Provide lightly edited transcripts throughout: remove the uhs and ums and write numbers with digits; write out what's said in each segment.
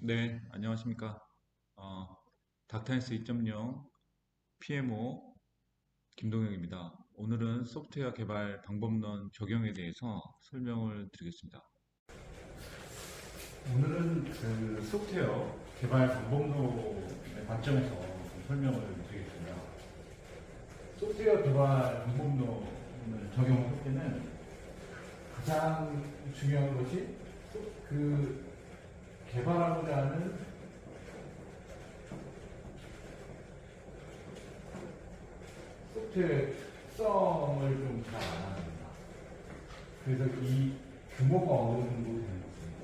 네, 안녕하십니까. 어, 닥타이스 2.0 PMO 김동영입니다. 오늘은 소프트웨어 개발 방법론 적용에 대해서 설명을 드리겠습니다. 오늘은 그 소프트웨어 개발 방법론의 관점에서 좀 설명을 드리겠습니다. 소프트웨어 개발 방법론을 적용할 때는 가장 중요한 것이 그 개발하고자 하는 소프트웨어의 특성을 좀 잘 알아야 됩니다. 그래서 이 규모가 어느 정도 되는 것입니다.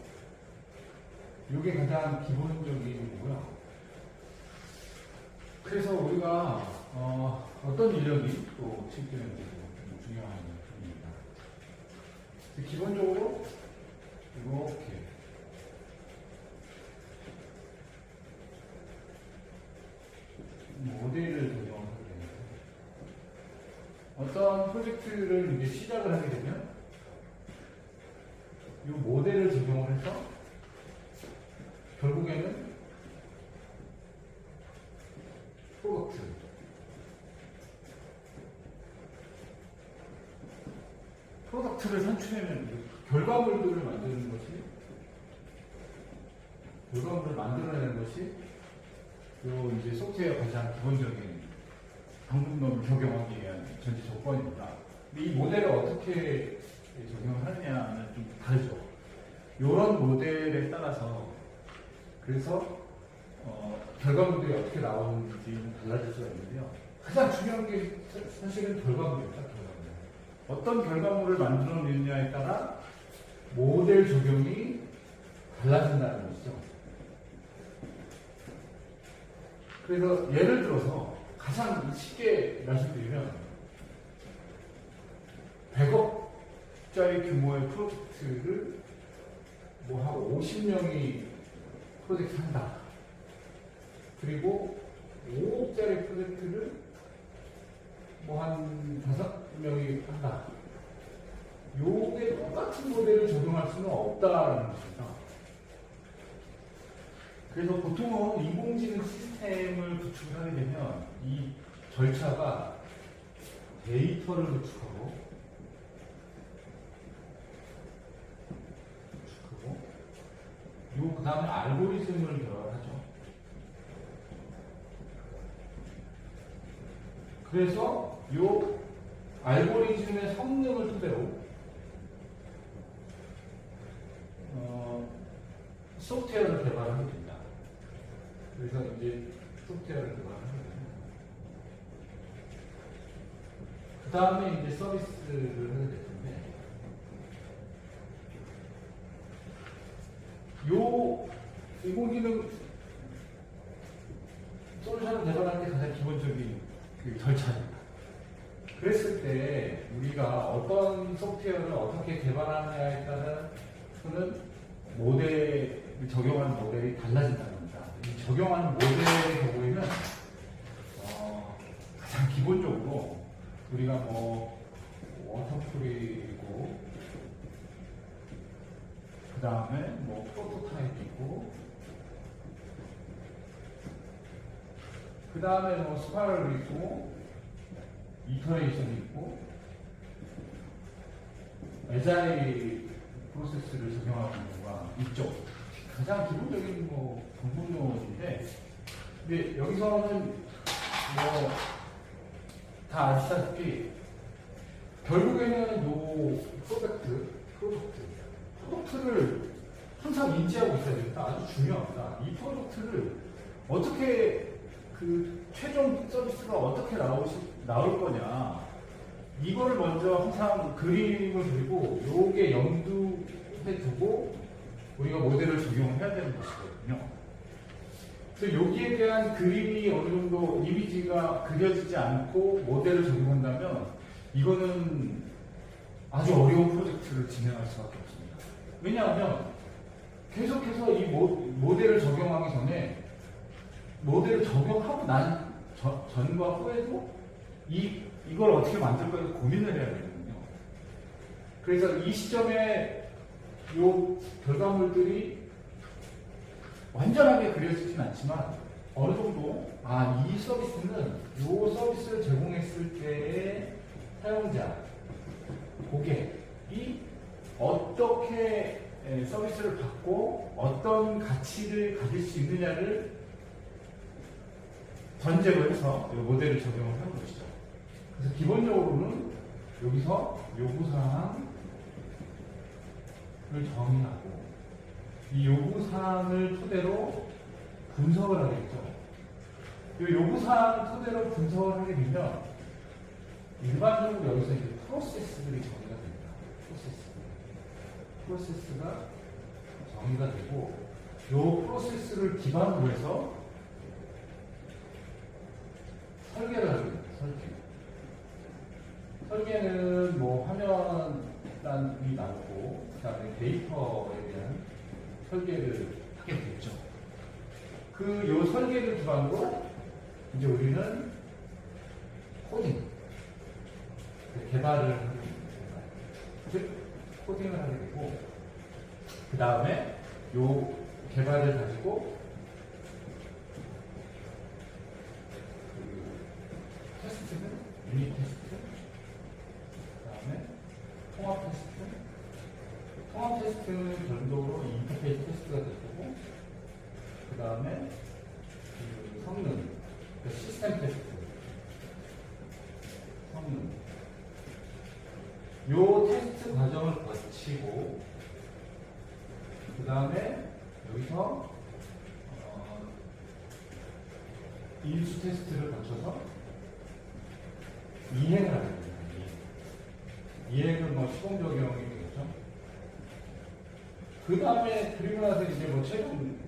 이게 가장 기본적인 거고요. 그래서 우리가 어떤 인력이 또 취급되는지 좀 중요한 부분입니다. 기본적으로 이렇게 모델을 적용을 하게 됩니다. 어떤 프로젝트를 이제 시작을 하게 되면 이 모델을 적용을 해서 결국에는 프로덕트를 산출해내는 결과물을 만들어내는 것이 요 이제 소프트웨어 가장 기본적인 방법론을 적용하기 위한 전제 조건입니다. 근데 이 모델을 어떻게 적용을 하느냐는 좀 다르죠. 이런 모델에 따라서 그래서 결과물들이 어떻게 나오는지 달라질 수가 있는데요. 가장 중요한 게 사실은 결과물입니다. 어떤 결과물을 만들어내느냐에 따라 모델 적용이 달라진다는 것이죠. 그래서 예를 들어서 가장 쉽게 말씀드리면 100억짜리 규모의 프로젝트를 뭐 하고 50명이 프로젝트 한다. 그리고 5억짜리 프로젝트를 뭐 한 5명이 한다. 요게 똑같은 모델을 적용할 수는 없다라는 것입니다. 그래서 보통은 인공지능 시스템을 구축을 하게 되면 이 절차가 데이터를 구축하고 그 다음에 알고리즘을 개발하죠. 그래서 이 알고리즘의 성능을 토대로 소프트웨어를 개발하게 됩니다. 그래서 이제 소프트웨어를 개발하게 됩니다. 그 다음에 이제 서비스를 하게 될 텐데, 요 인공지능 솔루션을 개발하는 게 가장 기본적인 그 절차입니다. 그랬을 때 우리가 어떤 소프트웨어를 어떻게 개발하느냐에 따라서는 모델을 적용하는 모델이 달라진다는 겁니다. 이 적용하는 모델의 경우에는 가장 기본적으로 우리가 뭐 워터풀이고 그 다음에 뭐 프로토타입이고 그 다음에 뭐 스파이럴이 있고 이터레이션이 있고 에자일 프로세스를 적용하는 경우가 있죠. 가장 기본적인 뭐 방법론인데, 근데 여기서는 뭐 다 아시다시피 결국에는 요 프로덕트를 항상 인지하고 있어야 됩니다. 아주 중요합니다. 이 프로덕트를 어떻게 그 최종 서비스가 어떻게 나올 거냐, 이걸 먼저 항상 그림을 그리고 요게 염두에 두고 우리가 모델을 적용해야 되는 것이거든요. 그래서 여기에 대한 그림이 어느 정도 이미지가 그려지지 않고 모델을 적용한다면 이거는 아주 어려운 프로젝트를 진행할 수밖에 없습니다. 왜냐하면 계속해서 이 모델을 적용하기 전에 모델을 적용하고 난 전과 후에도 이걸 어떻게 만들 거에 고민을 해야 되거든요. 그래서 이 시점에 이 결과물들이 완전하게 그려지진 않지만 어느 정도 이 서비스는 이 서비스를 제공했을 때의 사용자, 고객이 어떻게 서비스를 받고 어떤 가치를 가질 수 있느냐를 전제로 해서 이 모델을 적용을 하는 것이죠. 그래서 기본적으로는 여기서 요구사항을 정의하고 이 요구사항을 토대로 분석을 하겠죠. 이 요구사항 토대로 분석을 하게 되면 일반적으로 여기서 이제 프로세스들이 정의가 됩니다. 프로세스가 정의가 되고 이 프로세스를 기반으로 해서 설계를 하게 됩니다. 설계는 뭐 화면단이 나오고 그다음에 데이터에 대한 설계를 하게 되죠. 요 설계를 기반으로 이제 우리는 코딩, 개발을 하게 됩니다. 즉 코딩을 하게 되고 그 다음에 요 개발을 가지고 테스트는 유닛 테스트, 그 다음에 통합 테스트는 별도로 인터페이스 테스트가 될 거고, 그 다음에 성능, 시스템 테스트, 성능. 요 테스트 과정을 거치고, 그 다음에 여기서 인수 테스트를 거쳐서 이행을 하게 됩니다. 이행은 뭐 시공 적용이 되겠죠. 그 다음에 그리고 나서 이제 뭐 최종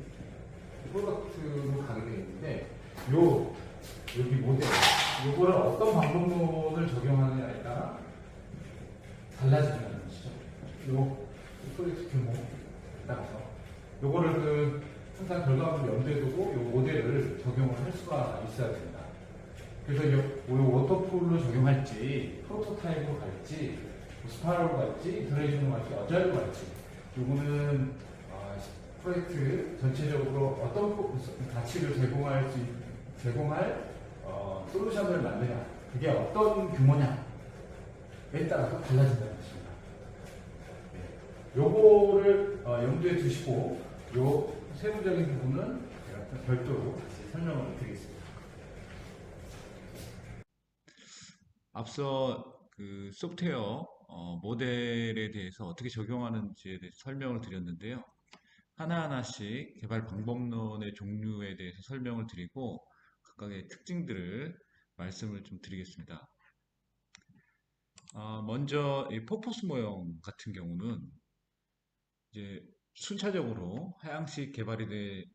프로덕트로 가게 되는데 여기 모델 요거를 어떤 방법론을 적용하느냐에 따라 달라진다는 것이죠. 요 프로젝트 규모에 따라서 요거를 항상 결과물을 염두에 두고 요 모델을 적용을 할 수가 있어야 됩니다. 그래서 요 워터풀로 적용할지 프로토타입으로 갈지 스파이럴로 갈지 이터레이션으로 갈지 어자일로 갈지 요거는 프로젝트 전체적으로 어떤 가치를 제공할 솔루션을 만드냐 그게 어떤 규모냐에 따라서 달라진다는 것입니다. 요거를 염두에 두시고 요 세부적인 부분은 제가 별도로 다시 설명을 드리겠습니다. 앞서 그 소프트웨어 모델에 대해서 어떻게 적용하는지에 대해서 설명을 드렸는데요. 하나하나씩 개발 방법론의 종류에 대해서 설명을 드리고 각각의 특징들을 말씀을 좀 드리겠습니다. 먼저 이 포포스 모형 같은 경우는 이제 순차적으로 하향식 개발이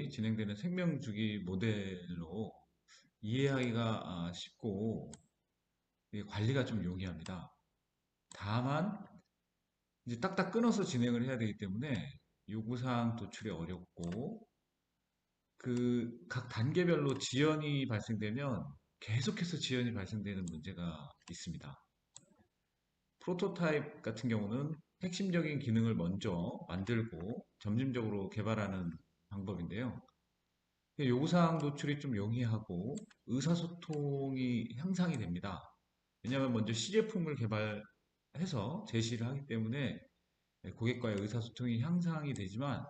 진행되는 생명주기 모델로 이해하기가 쉽고 관리가 좀 용이합니다. 다만 이제 딱딱 끊어서 진행을 해야 되기 때문에 요구사항 도출이 어렵고 그 각 단계별로 지연이 발생되면 계속해서 지연이 발생되는 문제가 있습니다. 프로토타입 같은 경우는 핵심적인 기능을 먼저 만들고 점진적으로 개발하는 방법인데요. 요구사항 도출이 좀 용이하고 의사소통이 향상이 됩니다. 왜냐하면 먼저 시제품을 개발해서 제시를 하기 때문에 고객과의 의사소통이 향상이 되지만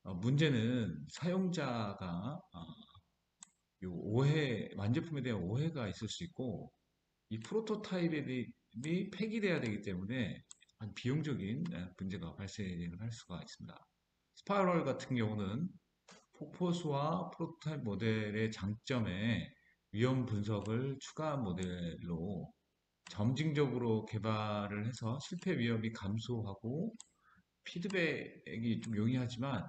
문제는 사용자가 완제품에 대한 오해가 있을 수 있고 이 프로토타입이 폐기돼야 되기 때문에 비용적인 문제가 발생을 할 수가 있습니다. 스파이럴 같은 경우는 폭포수와 프로토타입 모델의 장점에 위험 분석을 추가한 모델로 점진적으로 개발을 해서 실패 위험이 감소하고 피드백이 좀 용이하지만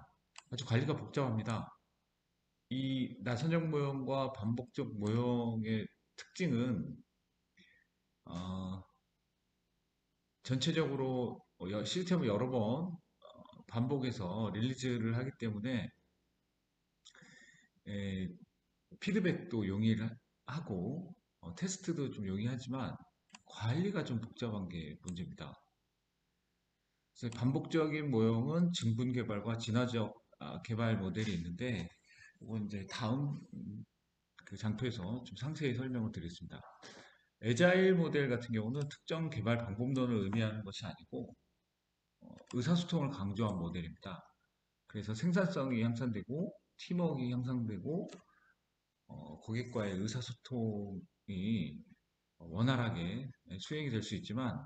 아주 관리가 복잡합니다. 이 나선형 모형과 반복적 모형의 특징은 어, 전체적으로 시스템을 여러 번 반복해서 릴리즈를 하기 때문에 에, 피드백도 용이하고 테스트도 좀 용이하지만 관리가 좀 복잡한 게 문제입니다. 그래서 반복적인 모형은 증분 개발과 개발 모델이 있는데, 이건 이제 다음 그 장표에서 좀 상세히 설명을 드리겠습니다. 에자일 모델 같은 경우는 특정 개발 방법론을 의미하는 것이 아니고 의사소통을 강조한 모델입니다. 그래서 생산성이 향상되고 팀워크가 향상되고 고객과의 의사소통이 원활하게 수행이 될 수 있지만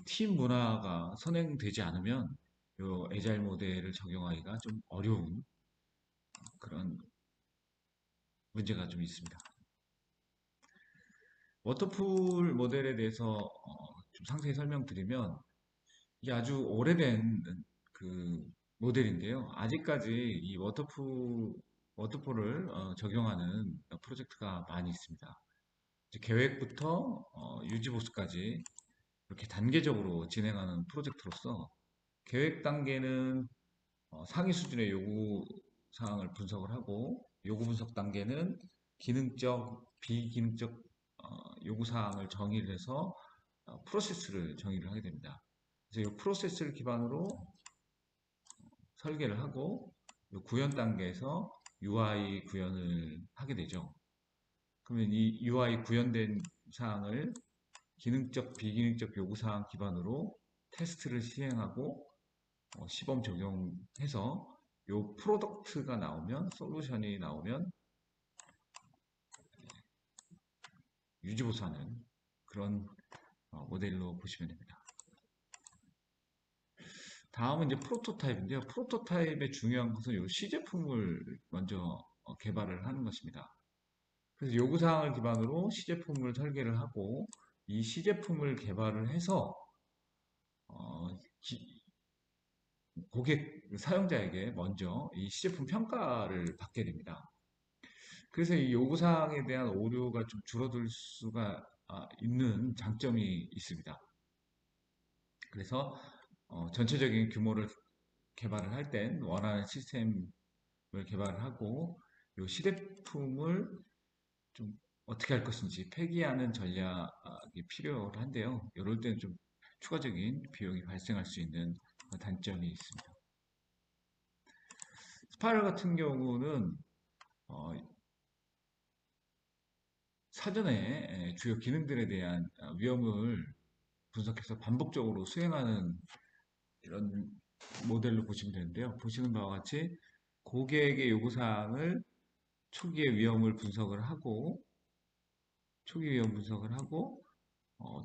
팀 문화가 선행되지 않으면 이 에자일 모델을 적용하기가 좀 어려운 그런 문제가 좀 있습니다. 워터풀 모델에 대해서 좀 상세히 설명드리면 이게 아주 오래된 그 모델인데요. 아직까지 이 워터폴을 적용하는 프로젝트가 많이 있습니다. 이제 계획부터 유지 보수까지 이렇게 단계적으로 진행하는 프로젝트로서 계획 단계는 상위 수준의 요구 사항을 분석을 하고 요구 분석 단계는 기능적, 비기능적 요구 사항을 정의를 해서 프로세스를 정의를 하게 됩니다. 그래서 이 프로세스를 기반으로 설계를 하고 이 구현 단계에서 UI 구현을 하게 되죠. 그러면 이 UI 구현된 사항을 기능적, 비기능적 요구사항 기반으로 테스트를 시행하고 시범 적용해서 요 프로덕트가 나오면, 솔루션이 나오면 유지보수하는 그런 모델로 보시면 됩니다. 다음은 이제 프로토타입인데요. 프로토타입의 중요한 것은 요 시제품을 먼저 개발을 하는 것입니다. 그래서 요구사항을 기반으로 시제품을 설계를 하고 이 시제품을 개발을 해서 어, 고객 사용자에게 먼저 이 시제품 평가를 받게 됩니다. 그래서 이 요구사항에 대한 오류가 좀 줄어들 수가 있는 장점이 있습니다. 그래서 전체적인 규모를 개발을 할 땐 원하는 시스템을 개발을 하고 이 시제품을 좀 어떻게 할 것인지 폐기하는 전략이 필요한데요. 이럴 때는 좀 추가적인 비용이 발생할 수 있는 단점이 있습니다. 스파이럴 같은 경우는 사전에 주요 기능들에 대한 위험을 분석해서 반복적으로 수행하는 이런 모델로 보시면 되는데요. 보시는 바와 같이 고객의 요구사항을 초기에 위험을 분석을 하고 초기 위험 분석을 하고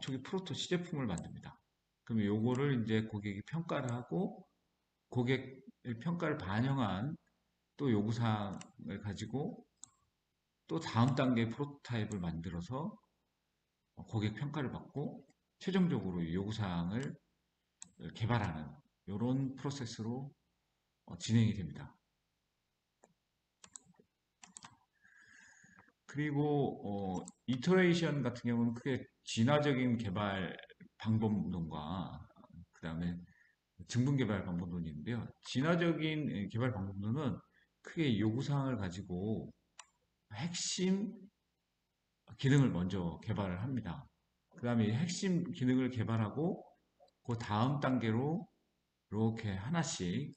초기 프로토 시제품을 만듭니다. 그러면 요거를 이제 고객이 평가를 하고 고객의 평가를 반영한 또 요구사항을 가지고 또 다음 단계 프로토타입을 만들어서 고객 평가를 받고 최종적으로 요구사항을 개발하는 이런 프로세스로 진행이 됩니다. 그리고 이터레이션 같은 경우는 크게 진화적인 개발 방법론과 그 다음에 증분 개발 방법론이 있는데요. 진화적인 개발 방법론은 크게 요구사항을 가지고 핵심 기능을 먼저 개발을 합니다. 그 다음에 핵심 기능을 개발하고 그 다음 단계로 이렇게 하나씩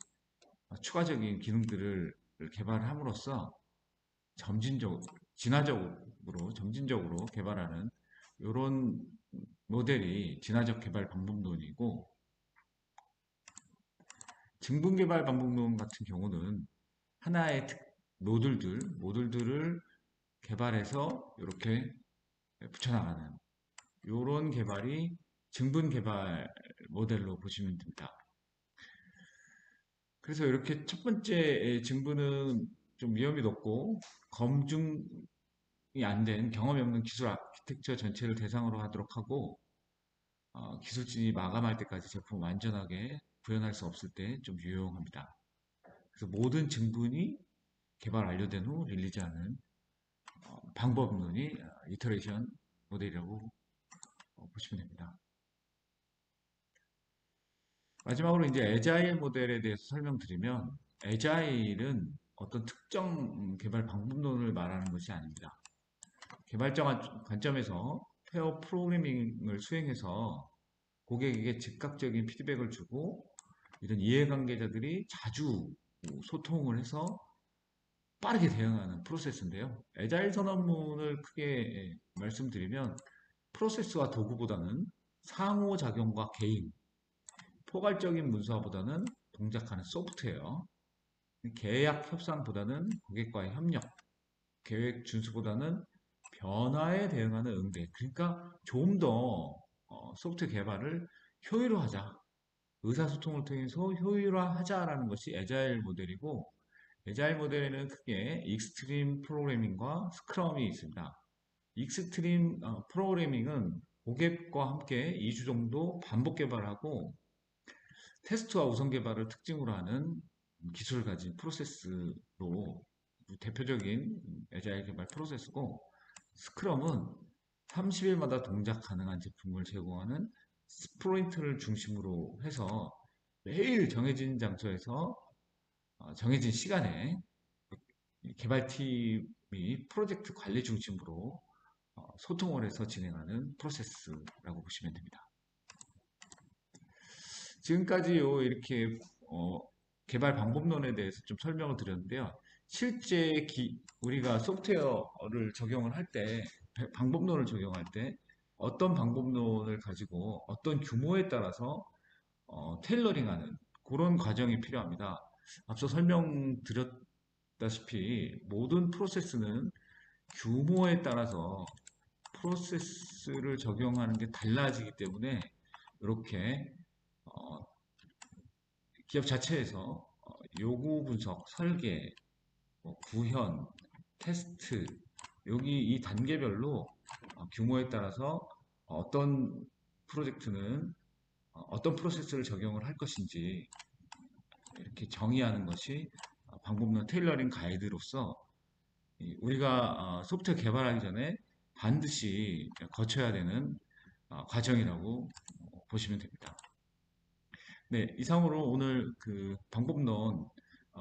추가적인 기능들을 개발함으로써 진화적으로 점진적으로 개발하는 이런 모델이 진화적 개발 방법론이고 증분 개발 방법론 같은 경우는 하나의 모듈들을 개발해서 이렇게 붙여나가는 이런 개발이 증분 개발 모델로 보시면 됩니다. 그래서 이렇게 첫 번째 증분은 좀 위험이 높고 검증이 안 된 경험이 없는 기술 아키텍처 전체를 대상으로 하도록 하고 기술진이 마감할 때까지 제품을 완전하게 구현할 수 없을 때 좀 유용합니다. 그래서 모든 증분이 개발 완료된 후 릴리즈하는 방법론이 이터레이션 모델이라고 보시면 됩니다. 마지막으로 이제 에자일 모델에 대해서 설명드리면 에자일은 어떤 특정 개발 방법론을 말하는 것이 아닙니다. 개발자 관점에서 페어 프로그래밍을 수행해서 고객에게 즉각적인 피드백을 주고 이런 이해관계자들이 자주 소통을 해서 빠르게 대응하는 프로세스인데요. 애자일 선언문을 크게 말씀드리면 프로세스와 도구보다는 상호작용과 개인, 포괄적인 문서보다는 동작하는 소프트웨어, 계약 협상보다는 고객과의 협력, 계획 준수보다는 변화에 대응하는 응대. 그러니까 좀 더 소프트 개발을 효율화하자. 의사소통을 통해서 효율화하자라는 것이 애자일 모델이고, 애자일 모델에는 크게 익스트림 프로그래밍과 스크럼이 있습니다. 익스트림 프로그래밍은 고객과 함께 2주 정도 반복 개발하고 테스트와 우선 개발을 특징으로 하는 기술을 가진 프로세스로 대표적인 애자일 개발 프로세스고, 스크럼은 30일마다 동작 가능한 제품을 제공하는 스프린트를 중심으로 해서 매일 정해진 장소에서 정해진 시간에 개발팀이 프로젝트 관리 중심으로 소통을 해서 진행하는 프로세스라고 보시면 됩니다. 지금까지요, 이렇게 개발 방법론에 대해서 좀 설명을 드렸는데요. 실제 우리가 소프트웨어를 적용을 할 때, 방법론을 적용할 때 어떤 방법론을 가지고 어떤 규모에 따라서 테일러링하는 그런 과정이 필요합니다. 앞서 설명드렸다시피 모든 프로세스는 규모에 따라서 프로세스를 적용하는 게 달라지기 때문에 이렇게 어, 기업 자체에서 요구 분석, 설계, 구현, 테스트 여기 이 단계별로 규모에 따라서 어떤 프로젝트는 어떤 프로세스를 적용을 할 것인지 이렇게 정의하는 것이 방법론 테일러링 가이드로서 우리가 소프트웨어 개발하기 전에 반드시 거쳐야 되는 과정이라고 보시면 됩니다. 네, 이상으로 오늘 그 방법론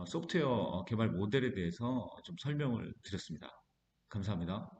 소프트웨어 개발 모델에 대해서 좀 설명을 드렸습니다. 감사합니다.